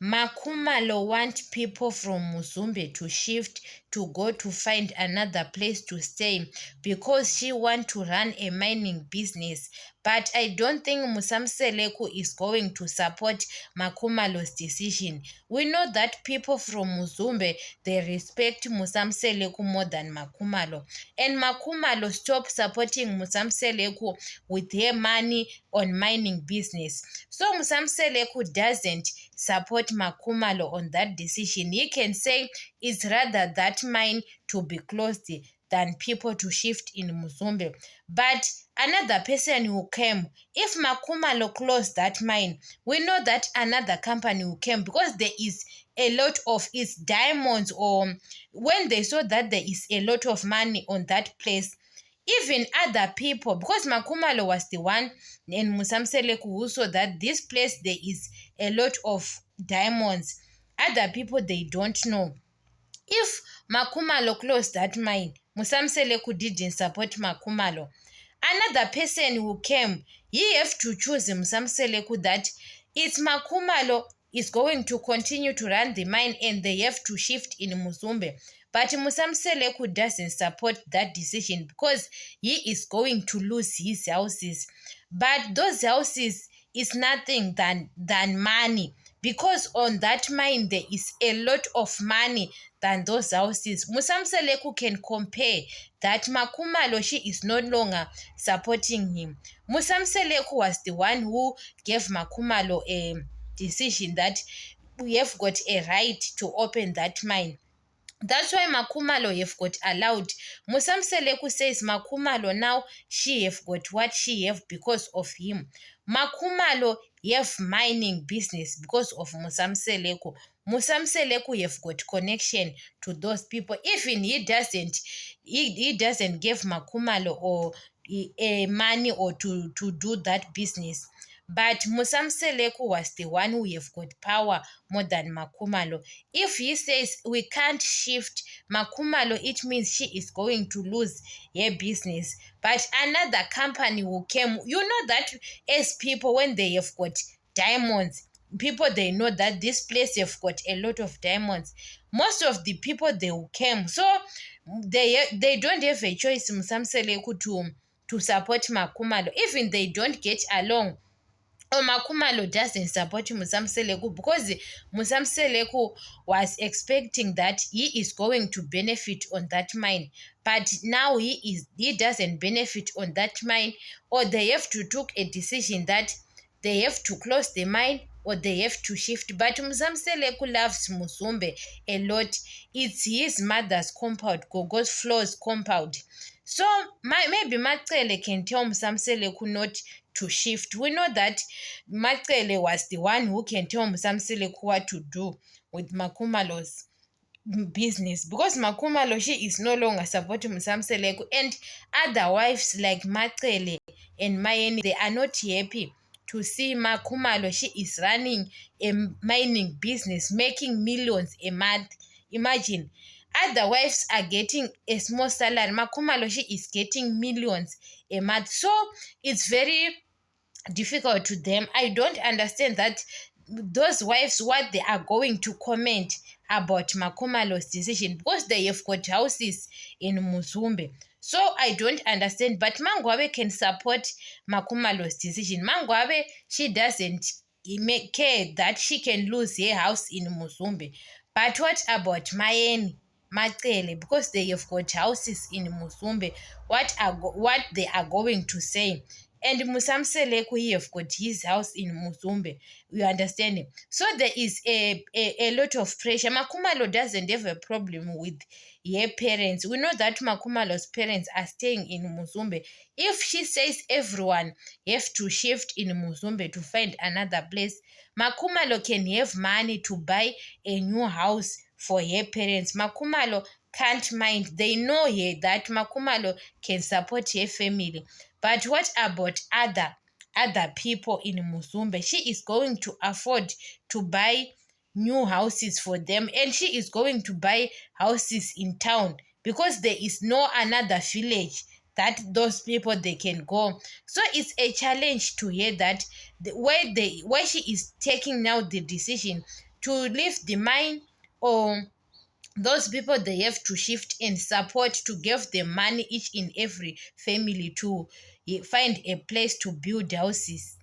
Makumalo want people from Muzumbe to shift to go to find another place to stay because she want to run a mining business. But I don't think Musamseleku is going to support Makumalo's decision. We know that people from Muzumbe, they respect Musamseleku more than Makumalo. And Makumalo stopped supporting Musamseleku with her money on mining business. So Musamseleku doesn't support Makumalo on that decision. He can say it's rather that mine to be closed than people to shift in Muzumbe. But another person who came, if Makumalo closed that mine, we know that another company will come because there is a lot of its diamonds, or when they saw that there is a lot of money on that place, even other people, because Makumalo was the one and Musamseleku who saw that this place there is a lot of diamonds. Other people, they don't know. If Makumalo closed that mine, Musamseleku didn't support Makumalo. Another person who came, he have to choose Musamseleku that it's Makumalo is going to continue to run the mine and they have to shift in Muzumbe. But Musamseleku doesn't support that decision because he is going to lose his houses. But those houses is nothing than money, because on that mine there is a lot of money than those houses. Musamseleku can compare that Makumalo, she is no longer supporting him. Musamseleku was the one who gave Makumalo a decision that we have got a right to open that mine. That's why Makumalo have got allowed. Musamseleku says Makumalo now she have got what she have because of him. Makumalo have mining business because of Musamseleku. Musamseleku have got connection to those people. Even he doesn't give Makumalo or money or to do that business. But Musamseleku was the one who have got power more than Makumalo. If he says we can't shift Makumalo, it means she is going to lose her business. But another company will come. You know that as people, when they have got diamonds, people, they know that this place have got a lot of diamonds. Most of the people, they will come. So they don't have a choice, Musamseleku, to support Makumalo. Even they don't get along, Makumalo doesn't support Musamseleku because Musamseleku was expecting that he is going to benefit on that mine. But now he doesn't benefit on that mine, or they have to take a decision that they have to close the mine or they have to shift. But Musamseleku loves Muzumbe a lot. It's his mother's compound, Gogo's Floor's compound. So maybe Macele can tell Musamseleku not to shift. We know that Macele was the one who can tell Musamseleku what to do with Makumalo's business, because Makumalo, she is no longer supporting Musamseleku, and other wives like Macele and Mayeni, they are not happy to see Makumalo, she is running a mining business, making millions a month. Imagine, other wives are getting a small salary. Makumalo, she is getting millions a month. So it's very difficult to them. I don't understand that those wives, what they are going to comment about Makumalo's decision, because they have got houses in Muzumbe. So I don't understand. But Mangwabe can support Makumalo's decision. Mangwabe, she doesn't care that she can lose her house in Muzumbe. But what about Mayeni, Macele, because they have got houses in Muzumbe? What they are going to say? And Musamseleku, he have got his house in Muzumbe. You understand him? So there is a lot of pressure. Makumalo doesn't have a problem with her parents. We know that Makumalo's parents are staying in Muzumbe. If she says everyone have to shift in Muzumbe to find another place, Makumalo can have money to buy a new house for her parents. Makumalo can't mind. They know here that Makumalo can support her family. But what about other people in Muzumbe? She is going to afford to buy new houses for them, and she is going to buy houses in town because there is no another village that those people they can go. So it's a challenge to hear that why she is taking now the decision to leave the mine, or those people they have to shift and support to give them money, each in every family to find a place to build houses.